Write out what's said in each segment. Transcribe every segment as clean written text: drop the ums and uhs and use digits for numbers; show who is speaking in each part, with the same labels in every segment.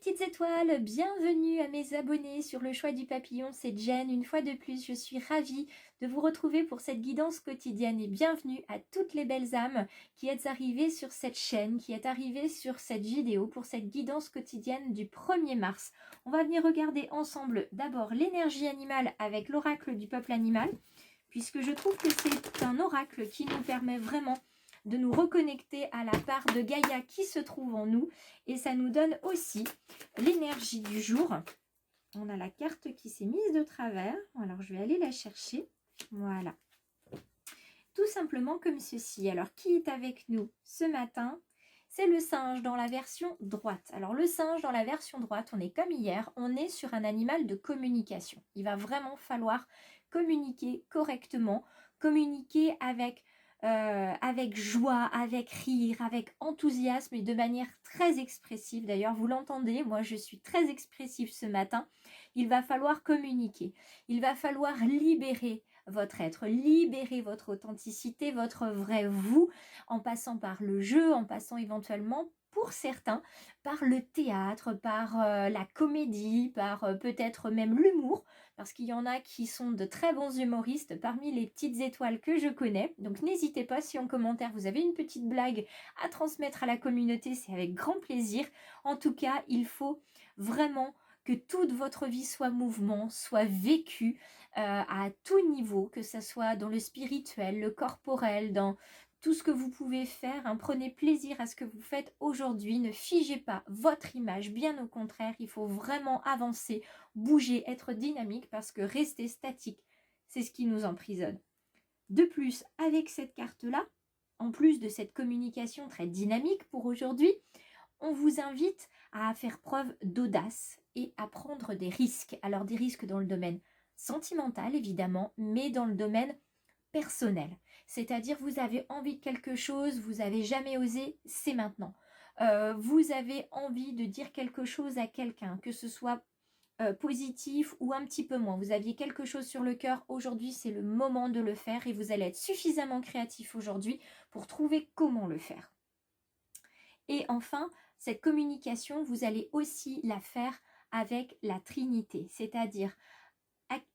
Speaker 1: petites étoiles, bienvenue à mes abonnés sur le choix du papillon, c'est Jen. Une fois de plus, je suis ravie de vous retrouver pour cette guidance quotidienne et bienvenue à toutes les belles âmes qui êtes arrivées sur cette chaîne, qui êtes arrivées sur cette vidéo pour cette guidance quotidienne du 1er mars. On va venir regarder ensemble d'abord l'énergie animale avec l'oracle du peuple animal, puisque je trouve que c'est un oracle qui nous permet vraiment de nous reconnecter à la part de Gaïa qui se trouve en nous. Et ça nous donne aussi l'énergie du jour. On a la carte qui s'est mise de travers. Alors, je vais aller la chercher. Voilà. Tout simplement comme ceci. Alors, qui est avec nous ce matin? C'est le singe dans la version droite. Alors, le singe dans la version droite, on est comme hier. On est sur un animal de communication. Il va vraiment falloir communiquer correctement, communiquer avec joie, avec rire, avec enthousiasme et de manière très expressive. D'ailleurs, vous l'entendez, moi je suis très expressive ce matin. Il va falloir communiquer. Il va falloir libérer votre être, libérer votre authenticité, votre vrai vous, en passant par le jeu, en passant éventuellement pour certains, par le théâtre, par la comédie, par peut-être même l'humour, parce qu'il y en a qui sont de très bons humoristes parmi les petites étoiles que je connais. Donc n'hésitez pas, si en commentaire vous avez une petite blague à transmettre à la communauté, c'est avec grand plaisir. En tout cas, il faut vraiment que toute votre vie soit mouvement, soit vécue à tout niveau, que ce soit dans le spirituel, le corporel, dans tout ce que vous pouvez faire, hein. Prenez plaisir à ce que vous faites aujourd'hui, ne figez pas votre image, bien au contraire, il faut vraiment avancer, bouger, être dynamique, parce que rester statique, c'est ce qui nous emprisonne. De plus, avec cette carte-là, en plus de cette communication très dynamique pour aujourd'hui, on vous invite à faire preuve d'audace et à prendre des risques. Alors des risques dans le domaine sentimental évidemment, mais dans le domaine personnel. C'est-à-dire vous avez envie de quelque chose, vous n'avez jamais osé, c'est maintenant. Vous avez envie de dire quelque chose à quelqu'un, que ce soit positif ou un petit peu moins. Vous aviez quelque chose sur le cœur, aujourd'hui c'est le moment de le faire et vous allez être suffisamment créatif aujourd'hui pour trouver comment le faire. Et enfin, cette communication, vous allez aussi la faire avec la Trinité, c'est-à-dire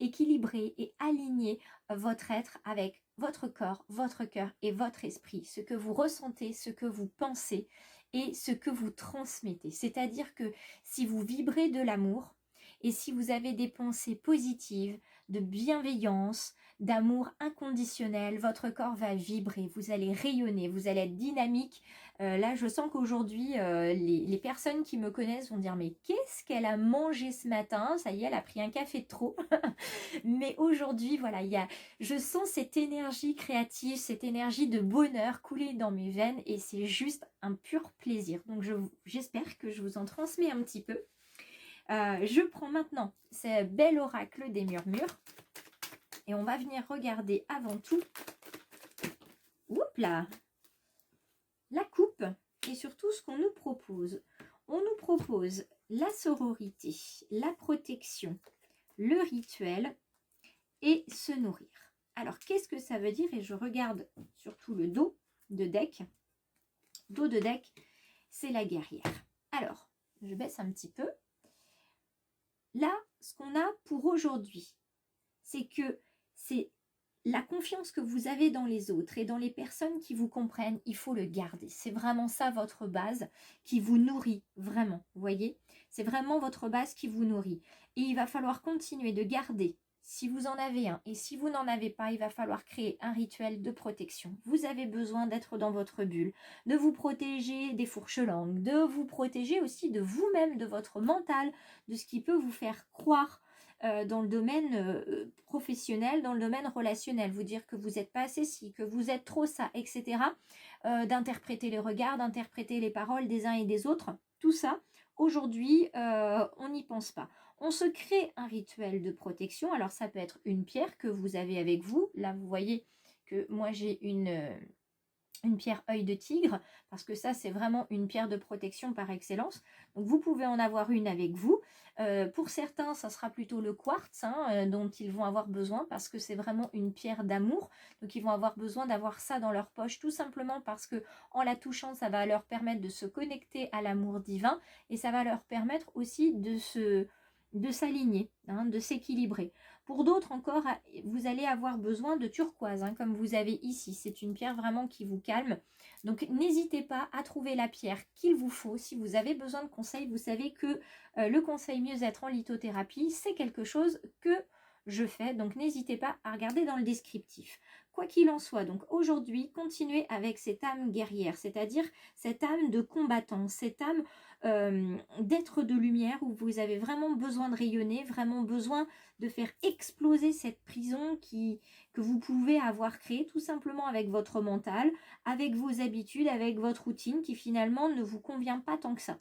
Speaker 1: équilibrer et aligner votre être avec votre corps, votre cœur et votre esprit, ce que vous ressentez, ce que vous pensez et ce que vous transmettez. C'est-à-dire que si vous vibrez de l'amour et si vous avez des pensées positives, de bienveillance, d'amour inconditionnel, votre corps va vibrer, vous allez rayonner, vous allez être dynamique. Là, je sens qu'aujourd'hui, les personnes qui me connaissent vont dire « Mais qu'est-ce qu'elle a mangé ce matin? Ça y est, elle a pris un café de trop. » Mais aujourd'hui, voilà, je sens cette énergie créative, cette énergie de bonheur couler dans mes veines et c'est juste un pur plaisir. Donc, j'espère que je vous en transmets un petit peu. Je prends maintenant ce bel oracle des murmures et on va venir regarder avant tout, oups là, la coupe et surtout ce qu'on nous propose. On nous propose la sororité, la protection, le rituel et se nourrir. Alors, qu'est-ce que ça veut dire? Et je regarde surtout le dos de deck. Dos de deck, c'est la guerrière. Alors, je baisse un petit peu. Là, ce qu'on a pour aujourd'hui, c'est que c'est la confiance que vous avez dans les autres et dans les personnes qui vous comprennent, il faut le garder. C'est vraiment ça votre base qui vous nourrit, vraiment, vous voyez? C'est vraiment votre base qui vous nourrit. Et il va falloir continuer de garder, si vous en avez un, et si vous n'en avez pas, il va falloir créer un rituel de protection. Vous avez besoin d'être dans votre bulle, de vous protéger des fourches-langues, de vous protéger aussi de vous-même, de votre mental, de ce qui peut vous faire croire dans le domaine professionnel, dans le domaine relationnel, vous dire que vous n'êtes pas assez ci, que vous êtes trop ça, etc. D'interpréter les regards, d'interpréter les paroles des uns et des autres. Tout ça, aujourd'hui, on n'y pense pas. On se crée un rituel de protection. Alors, ça peut être une pierre que vous avez avec vous. Là, vous voyez que moi, j'ai une pierre œil de tigre, parce que ça, c'est vraiment une pierre de protection par excellence. Donc, vous pouvez en avoir une avec vous. Pour certains, ça sera plutôt le quartz dont ils vont avoir besoin, parce que c'est vraiment une pierre d'amour. Donc, ils vont avoir besoin d'avoir ça dans leur poche, tout simplement parce que en la touchant, ça va leur permettre de se connecter à l'amour divin, et ça va leur permettre aussi de s'aligner, de s'équilibrer. Pour d'autres encore, vous allez avoir besoin de turquoise, comme vous avez ici. C'est une pierre vraiment qui vous calme. Donc, n'hésitez pas à trouver la pierre qu'il vous faut. Si vous avez besoin de conseils, vous savez que le conseil mieux-être en lithothérapie, c'est quelque chose que je fais. Donc, n'hésitez pas à regarder dans le descriptif. Quoi qu'il en soit, donc aujourd'hui, continuez avec cette âme guerrière, c'est-à-dire cette âme de combattant, cette âme d'être de lumière où vous avez vraiment besoin de rayonner, vraiment besoin de faire exploser cette prison que vous pouvez avoir créée tout simplement avec votre mental, avec vos habitudes, avec votre routine qui finalement ne vous convient pas tant que ça.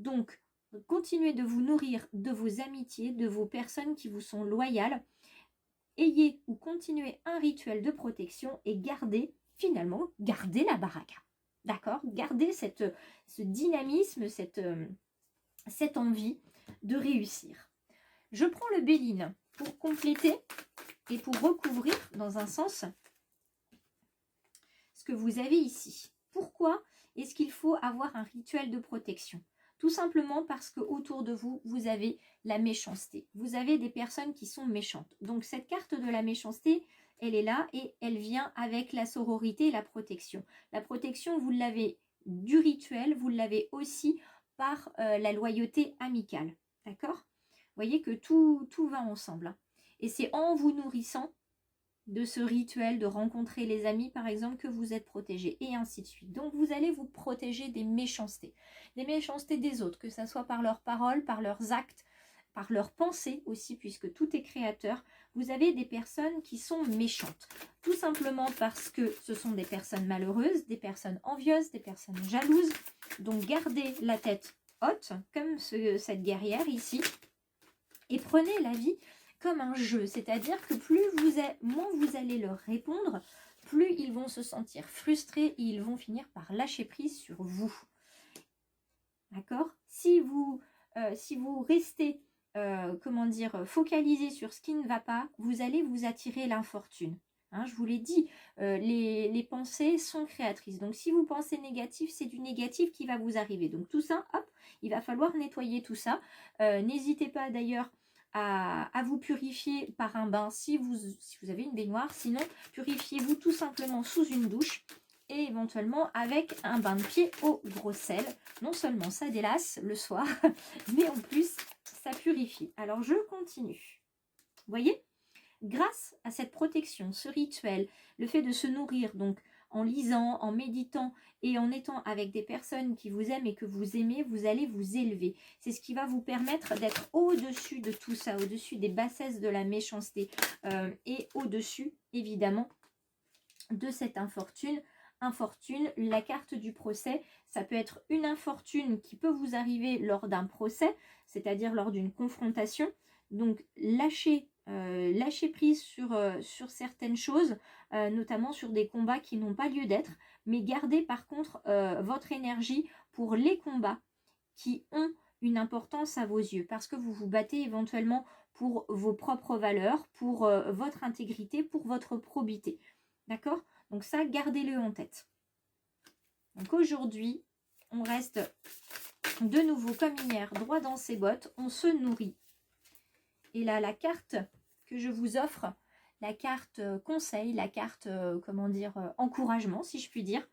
Speaker 1: Donc, continuez de vous nourrir de vos amitiés, de vos personnes qui vous sont loyales. Ayez ou continuez un rituel de protection et gardez la baraka. D'accord? Gardez ce dynamisme, cette envie de réussir. Je prends le Béline pour compléter et pour recouvrir dans un sens ce que vous avez ici. Pourquoi est-ce qu'il faut avoir un rituel de protection? Tout simplement parce que autour de vous, vous avez la méchanceté. Vous avez des personnes qui sont méchantes. Donc cette carte de la méchanceté, elle est là et elle vient avec la sororité et la protection. La protection, vous l'avez du rituel, vous l'avez aussi par la loyauté amicale. D'accord? Vous voyez que tout va ensemble. Et c'est en vous nourrissant de ce rituel de rencontrer les amis, par exemple, que vous êtes protégé, et ainsi de suite. Donc, vous allez vous protéger des méchancetés des autres, que ce soit par leurs paroles, par leurs actes, par leurs pensées aussi, puisque tout est créateur. Vous avez des personnes qui sont méchantes, tout simplement parce que ce sont des personnes malheureuses, des personnes envieuses, des personnes jalouses. Donc, gardez la tête haute, comme cette guerrière ici, et prenez la vie comme un jeu, c'est-à-dire que moins vous allez leur répondre, plus ils vont se sentir frustrés et ils vont finir par lâcher prise sur vous. D'accord? Si vous restez, focalisé sur ce qui ne va pas, vous allez vous attirer l'infortune. Je vous l'ai dit, les pensées sont créatrices. Donc, si vous pensez négatif, c'est du négatif qui va vous arriver. Donc, tout ça, hop, il va falloir nettoyer tout ça. N'hésitez pas d'ailleurs à vous purifier par un bain si vous avez une baignoire. Sinon, purifiez-vous tout simplement sous une douche et éventuellement avec un bain de pied au gros sel. Non seulement ça délasse le soir, mais en plus, ça purifie. Alors, je continue. Vous voyez ? Grâce à cette protection, ce rituel, le fait de se nourrir, donc en lisant, en méditant et en étant avec des personnes qui vous aiment et que vous aimez, vous allez vous élever. C'est ce qui va vous permettre d'être au-dessus de tout ça, au-dessus des bassesses de la méchanceté et au-dessus, évidemment, de cette infortune. La carte du procès, ça peut être une infortune qui peut vous arriver lors d'un procès, c'est-à-dire lors d'une confrontation. Donc, lâchez prise sur certaines choses, notamment sur des combats qui n'ont pas lieu d'être, mais gardez par contre votre énergie pour les combats qui ont une importance à vos yeux, parce que vous vous battez éventuellement pour vos propres valeurs, pour votre intégrité, pour votre probité. D'accord ? Donc ça, gardez-le en tête. Donc aujourd'hui, on reste de nouveau comme hier, droit dans ses bottes, on se nourrit. Et là, la carte que je vous offre, la carte conseil, la carte, encouragement, si je puis dire,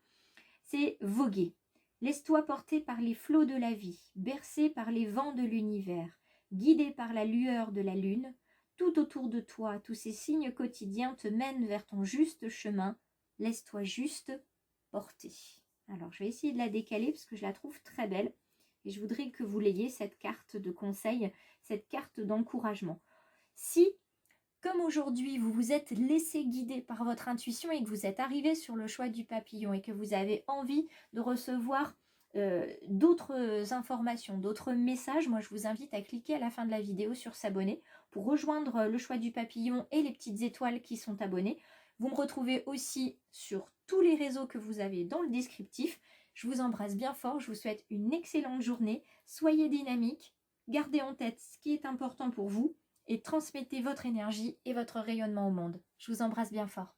Speaker 1: c'est voguer. Laisse-toi porter par les flots de la vie, bercé par les vents de l'univers, guidé par la lueur de la lune. Tout autour de toi, tous ces signes quotidiens te mènent vers ton juste chemin. Laisse-toi juste porter. Alors, je vais essayer de la décaler parce que je la trouve très belle. Et je voudrais que vous l'ayez, cette carte de conseil, cette carte d'encouragement. Si, comme aujourd'hui, vous vous êtes laissé guider par votre intuition et que vous êtes arrivé sur le choix du papillon et que vous avez envie de recevoir d'autres informations, d'autres messages, moi je vous invite à cliquer à la fin de la vidéo sur s'abonner pour rejoindre le choix du papillon et les petites étoiles qui sont abonnées. Vous me retrouvez aussi sur tous les réseaux que vous avez dans le descriptif. Je vous embrasse bien fort, je vous souhaite une excellente journée. Soyez dynamique, gardez en tête ce qui est important pour vous et transmettez votre énergie et votre rayonnement au monde. Je vous embrasse bien fort.